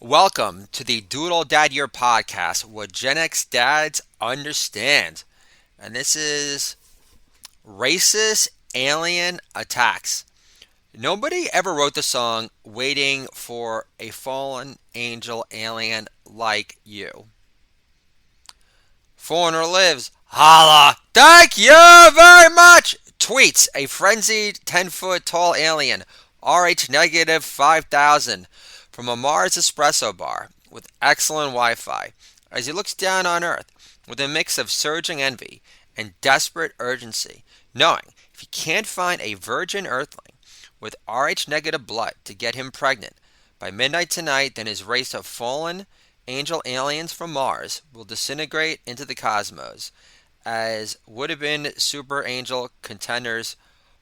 Welcome to the Doodle Dad Year podcast, what Gen X dads understand. And this is racist alien attacks. Nobody ever wrote the song Waiting for a Fallen Angel Alien Like You. Foreigner lives. Holla! Thank you very much! Tweets a frenzied 10-foot tall alien, RH negative 5000, from a Mars espresso bar with excellent Wi Fi as he looks down on Earth with a mix of surging envy and desperate urgency, knowing if he can't find a virgin Earthling with RH negative blood to get him pregnant by midnight tonight, then his race of fallen angel aliens from Mars will disintegrate into the cosmos as would have been super angel contenders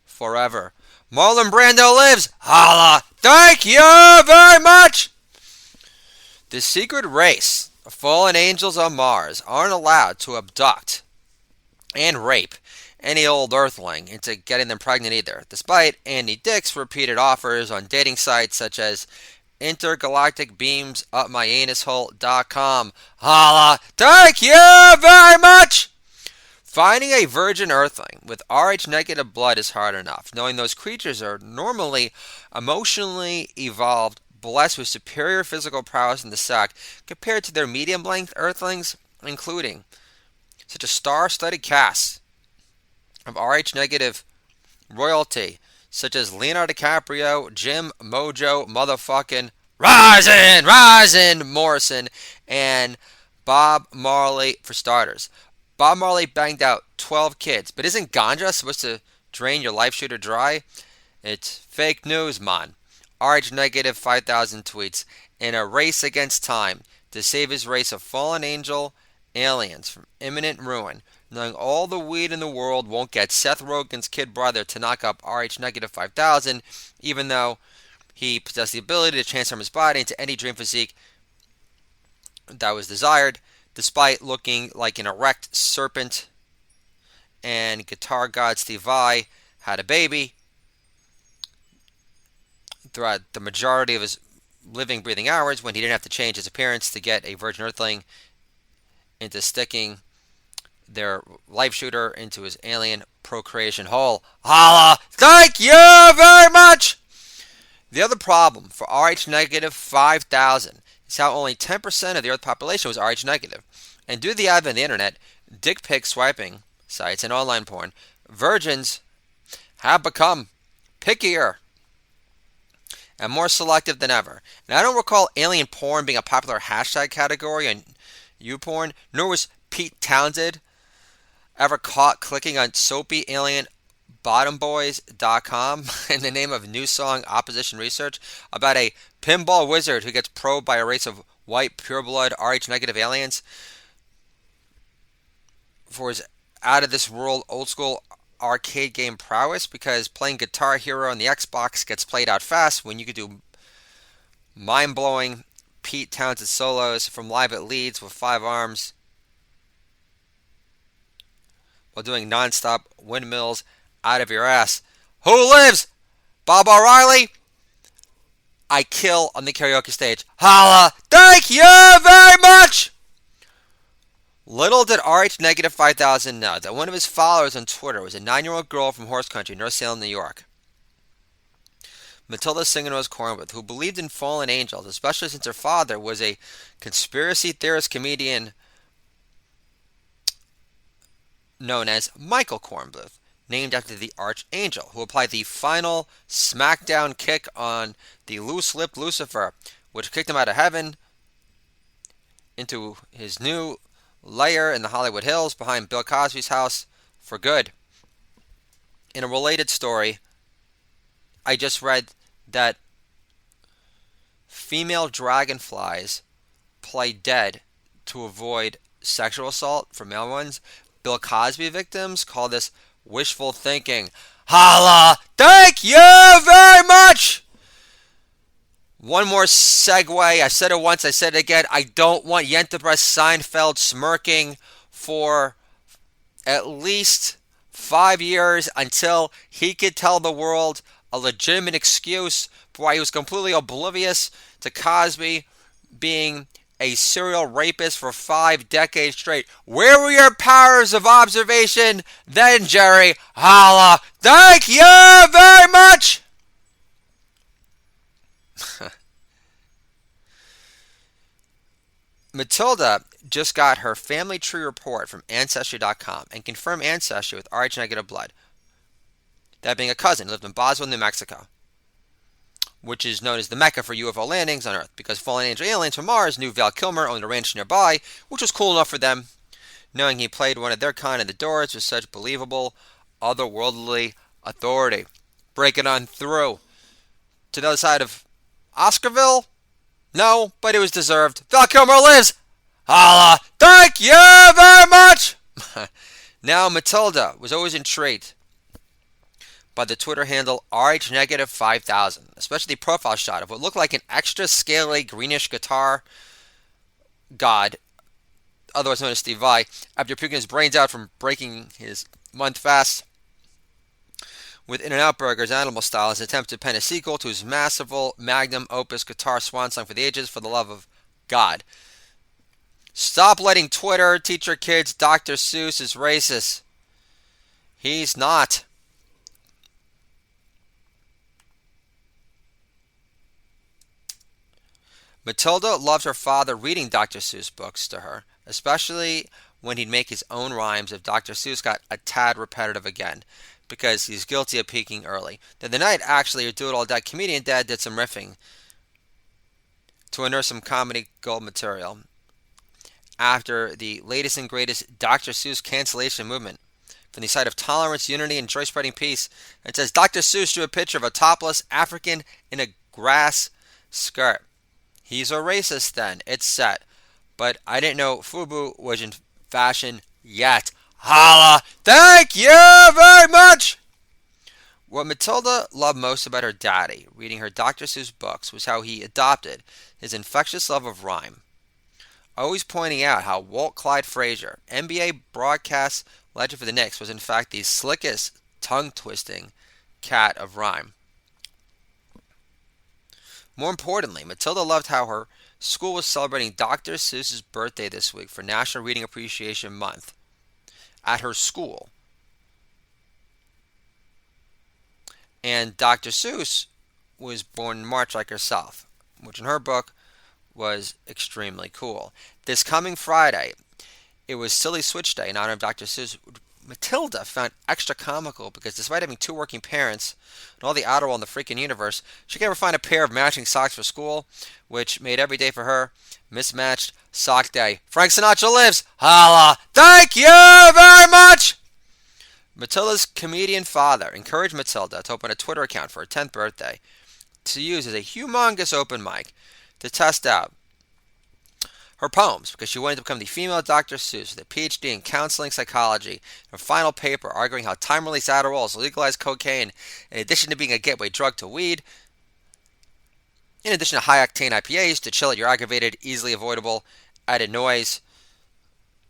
forever. Marlon Brando lives! Holla! Thank you very much! The secret race of fallen angels on Mars aren't allowed to abduct and rape any old earthling into getting them pregnant either, despite Andy Dick's repeated offers on dating sites such as intergalacticbeamsupmyanishole.com. Holla! Thank you very much! Finding a virgin earthling with RH negative blood is hard enough, knowing those creatures are normally emotionally evolved, blessed with superior physical prowess in the sack compared to their medium length earthlings, including such a star studded cast of RH negative royalty, such as Leonardo DiCaprio, Jim Mojo motherfucking Rising Morrison, and Bob Marley for starters. Bob Marley banged out 12 kids, but isn't ganja supposed to drain your life shooter dry? It's fake news, man. RH negative 5,000 tweets in a race against time to save his race of fallen angel aliens from imminent ruin, knowing all the weed in the world won't get Seth Rogen's kid brother to knock up RH negative 5,000, even though he possessed the ability to transform his body into any dream physique that was desired, despite looking like an erect serpent. And guitar god Steve Vai had a baby throughout the majority of his living, breathing hours when he didn't have to change his appearance to get a virgin earthling into sticking their life shooter into his alien procreation hole. Holla! Thank you very much! The other problem for RH negative 5,000 is how only 10% of the Earth population was RH negative. And due to the advent of the internet, dick pic swiping sites, and online porn, virgins have become pickier and more selective than ever. And I don't recall alien porn being a popular hashtag category on YouPorn, nor was Pete Townsend ever caught clicking on soapyalienbottomboys.com in the name of new song opposition research about a pinball wizard who gets probed by a race of white pureblood RH negative aliens for his out of this world old school arcade game prowess, because playing Guitar Hero on the Xbox gets played out fast when you could do mind-blowing Pete Townsend solos from live at Leeds with 5 arms while doing non-stop windmills out of your ass. Who lives? Bob O'Reilly? I kill on the karaoke stage. Holla! Thank you very much! Little did RH negative 5,000 know that one of his followers on Twitter was a 9-year-old girl from Horse Country, North Salem, New York, Matilda Singenrose Cornbluth, who believed in fallen angels, especially since her father was a conspiracy theorist comedian known as Michael Cornbluth, named after the Archangel, who applied the final smackdown kick on the loose-lipped Lucifer, which kicked him out of heaven into his new lair in the Hollywood Hills behind Bill Cosby's house for good. In a related story, I just read that female dragonflies play dead to avoid sexual assault from male ones. Bill Cosby victims call this wishful thinking. Holla! Thank you very much! One more segue. I said it once, I said it again. I don't want Yentebras Seinfeld smirking for at least 5 years until he could tell the world a legitimate excuse for why he was completely oblivious to Cosby being a serial rapist for 5 decades straight. Where were your powers of observation then, Jerry? Holla! Thank you very much! Matilda just got her family tree report from Ancestry.com and confirmed ancestry with Rh negative blood. That being a cousin who lived in Boswell, New Mexico, which is known as the Mecca for UFO landings on Earth, because fallen angel aliens from Mars knew Val Kilmer owned a ranch nearby, which was cool enough for them, knowing he played one of their kind in the Doors with such believable, otherworldly authority. Breaking on through to the other side of Oscarville? No, but it was deserved. Val Kilmer lives! Holla! Thank you very much! Now, Matilda was always intrigued by the Twitter handle RH-5000, especially the profile shot of what looked like an extra scaly greenish guitar god, otherwise known as Steve Vai, after puking his brains out from breaking his month fast with In-N-Out Burgers Animal Style as an attempt to pen a sequel to his masterful magnum opus guitar swan song for the ages, For the Love of God. Stop letting Twitter teach your kids Dr. Seuss is racist. He's not. Matilda loved her father reading Dr. Seuss books to her, especially when he'd make his own rhymes if Dr. Seuss got a tad repetitive again, because he's guilty of peaking early. Then the night, actually, her do-it-all-dad comedian dad did some riffing to unearth some comedy gold material after the latest and greatest Dr. Seuss cancellation movement from the site of Tolerance, Unity, and Joy-Spreading Peace. It says, Dr. Seuss drew a picture of a topless African in a grass skirt. He's a racist then. It's set. But I didn't know FUBU was in fashion yet. Holla! Thank you very much! What Matilda loved most about her daddy, reading her Dr. Seuss books, was how he adopted his infectious love of rhyme, always pointing out how Walt Clyde Frazier, NBA broadcast legend for the Knicks, was in fact the slickest, tongue-twisting cat of rhyme. More importantly, Matilda loved how her school was celebrating Dr. Seuss's birthday this week for National Reading Appreciation Month at her school. And Dr. Seuss was born in March like herself, which in her book was extremely cool. This coming Friday, it was Silly Switch Day in honor of Dr. Seuss. Matilda found extra comical because despite having 2 working parents and all the Adderall in the freaking universe, she could never find a pair of matching socks for school, which made every day for her mismatched sock day. Frank Sinatra lives! Holla! Thank you very much! Matilda's comedian father encouraged Matilda to open a Twitter account for her 10th birthday to use as a humongous open mic to test out her poems, because she wanted to become the female Dr. Seuss with a PhD in counseling psychology. Her final paper arguing how time-release Adderall is legalized cocaine in addition to being a gateway drug to weed, in addition to high-octane IPAs to chill at your aggravated, easily avoidable added noise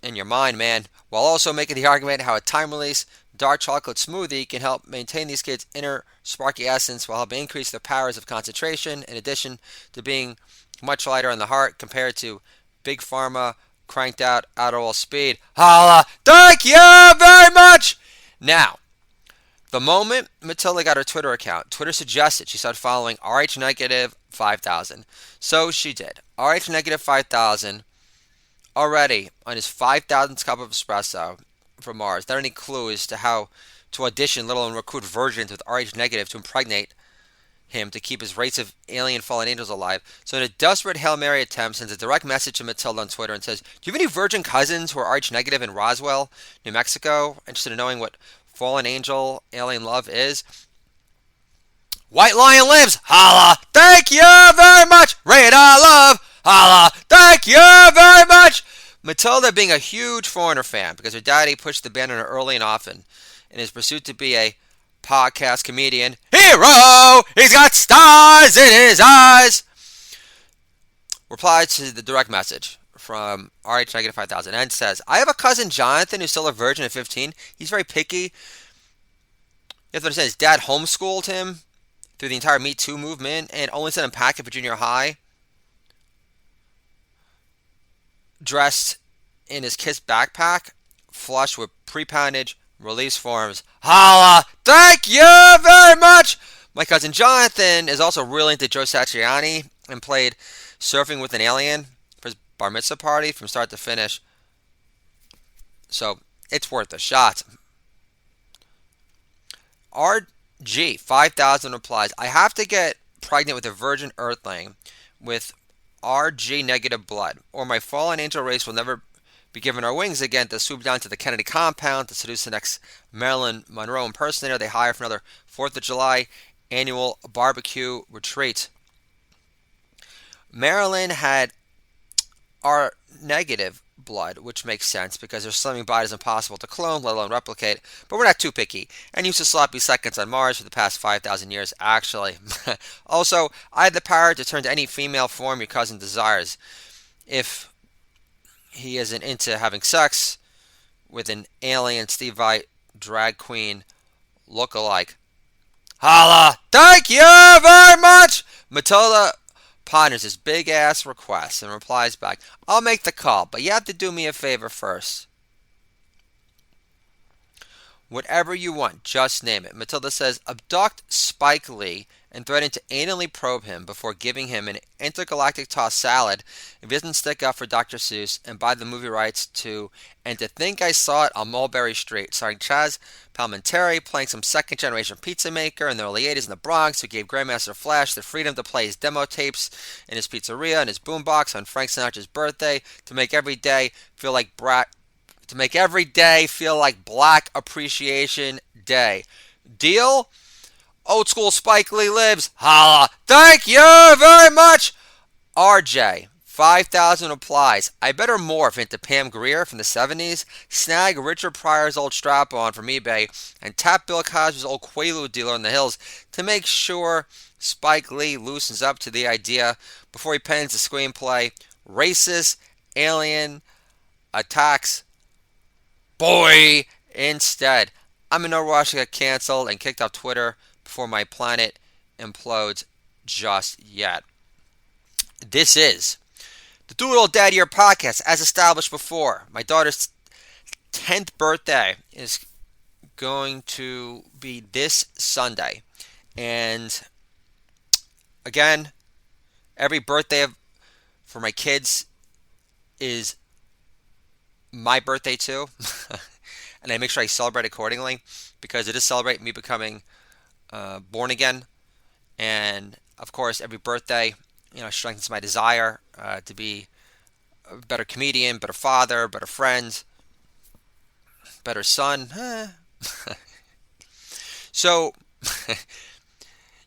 in your mind, man, while also making the argument how a time-release dark chocolate smoothie can help maintain these kids' inner sparky essence while helping increase their powers of concentration, in addition to being much lighter on the heart compared to Big Pharma cranked out Adderall speed. Holla! Thank you very much! Now, the moment Matilda got her Twitter account, Twitter suggested she start following RH-5000. So she did. RH-5000 already on his 5,000th cup of espresso from Mars. Not any clue as to how to audition, let alone recruit virgins with RH- to impregnate him to keep his race of alien fallen angels alive. So in a desperate Hail Mary attempt, sends a direct message to Matilda on Twitter and says, do you have any virgin cousins who are RH- in Roswell, New Mexico, interested in knowing what fallen angel alien love is? White Lion lives! Holla! Thank you very much! Radar love! Holla! Thank you very much! Matilda being a huge Foreigner fan because her daddy pushed the band on her early and often in his pursuit to be a podcast comedian hero. He's got stars in his eyes. Replied to the direct message from RH-5000 and says, I have a cousin Jonathan who's still a virgin at 15. He's very picky. You have to understand, his dad homeschooled him through the entire Me Too movement and only sent him packing for junior high. dressed in his KISS backpack, flush with pre-poundage release forms. Holla! Thank you very much! My cousin Jonathan is also really into Joe Satriani and played Surfing with an Alien for his bar mitzvah party from start to finish. So it's worth a shot. RG 5000 replies, I have to get pregnant with a virgin earthling with RG negative blood, or my fallen angel race will never be given our wings again to swoop down to the Kennedy compound to seduce the next Marilyn Monroe impersonator they hire for another 4th of July annual barbecue retreat. Marilyn had R negative blood, which makes sense because their slimming body is impossible to clone, let alone replicate, but we're not too picky, and used to sloppy seconds on Mars for the past 5,000 years, actually. Also, I had the power to turn to any female form your cousin desires. If he isn't into having sex with an alien Steve Vai drag queen look-alike. Holla! Thank you very much! Matilda ponders his big-ass request and replies back, I'll make the call, but you have to do me a favor first. Whatever you want, just name it. Matilda says, abduct Spike Lee and threaten to anally probe him before giving him an intergalactic tossed salad if he doesn't stick up for Dr. Seuss and buy the movie rights to And to Think I Saw It on Mulberry Street, starring Chaz Palminteri playing some second-generation pizza maker in the early 80s in the Bronx who gave Grandmaster Flash the freedom to play his demo tapes in his pizzeria and his boombox on Frank Sinatra's birthday to make every day feel like Black Appreciation Day. Deal? Old school Spike Lee lives. Holla! Thank you very much! RJ, 5,000 replies. I better morph into Pam Grier from the 70s, snag Richard Pryor's old strap-on from eBay, and tap Bill Cosby's old Quaalude dealer in the hills to make sure Spike Lee loosens up to the idea before he pens the screenplay Racist Alien Attacks Boy instead. I'm in no rush to get canceled and kicked off Twitter before my planet implodes just yet. This is the Doodle Dad Year podcast, as established before. My daughter's 10th birthday is going to be this Sunday. And again, every birthday for my kids is my birthday too. And I make sure I celebrate accordingly because it is celebrate me becoming born again. And of course, every birthday, strengthens my desire to be a better comedian, better father, better friend, better son. So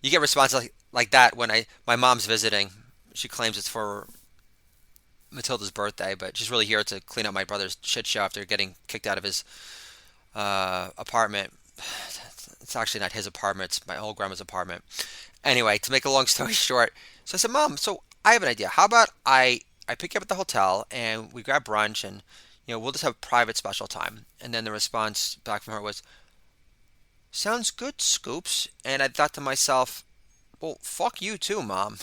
you get responses like that when my mom's visiting. She claims it's for Matilda's birthday, but she's really here to clean up my brother's shit show after getting kicked out of his apartment. It's actually not his apartment, it's my old grandma's apartment. Anyway, to make a long story short, so I said, Mom, so I have an idea. How about I pick you up at the hotel and we grab brunch and we'll just have private special time. And then the response back from her was, sounds good, Scoops. And I thought to myself, well, fuck you too, Mom.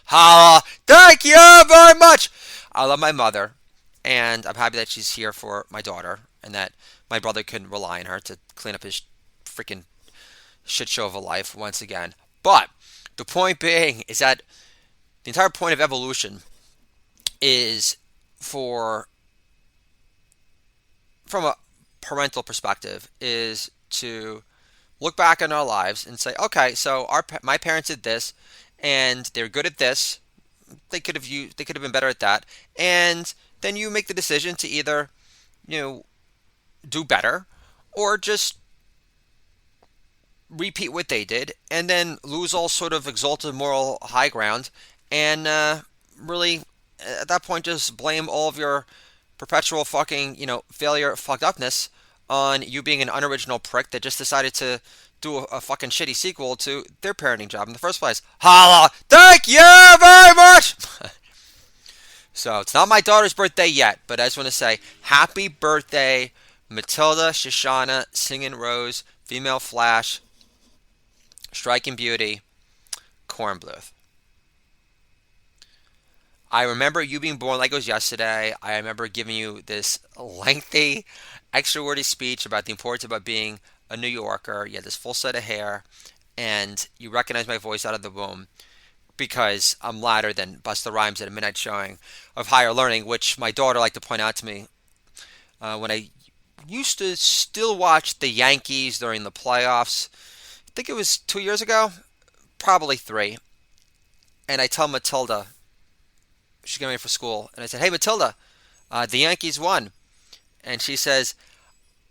Holla! Thank you very much! I love my mother, and I'm happy that she's here for my daughter, and that my brother can rely on her to clean up his freaking shit show of a life once again. But the point being is that the entire point of evolution is from a parental perspective, is to look back on our lives and say, okay, so my parents did this, and they're good at this. They could have been better at that, and then you make the decision to either, do better, or just repeat what they did, and then lose all sort of exalted moral high ground, and really, at that point, just blame all of your perpetual fucking, failure, fucked upness on you being an unoriginal prick that just decided to do a fucking shitty sequel to their parenting job in the first place. Holla! Thank you very much! So, it's not my daughter's birthday yet, but I just want to say, happy birthday, Matilda, Shoshana, Singing Rose, Female Flash, Striking Beauty, Cornbluth. I remember you being born like it was yesterday. I remember giving you this lengthy, extra wordy speech about the importance about being a New Yorker. You had this full set of hair, and you recognized my voice out of the womb because I'm louder than Busta Rhymes at a midnight showing of Higher Learning, which my daughter liked to point out to me when I used to still watch the Yankees during the playoffs. I think it was 2 years ago, probably three. And I tell Matilda, she's getting ready for school, and I said, "Hey Matilda, the Yankees won." And she says,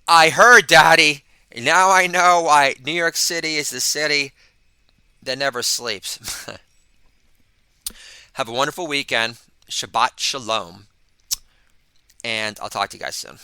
"I heard, Daddy. Now I know why New York City is the city that never sleeps." Have a wonderful weekend. Shabbat Shalom. And I'll talk to you guys soon.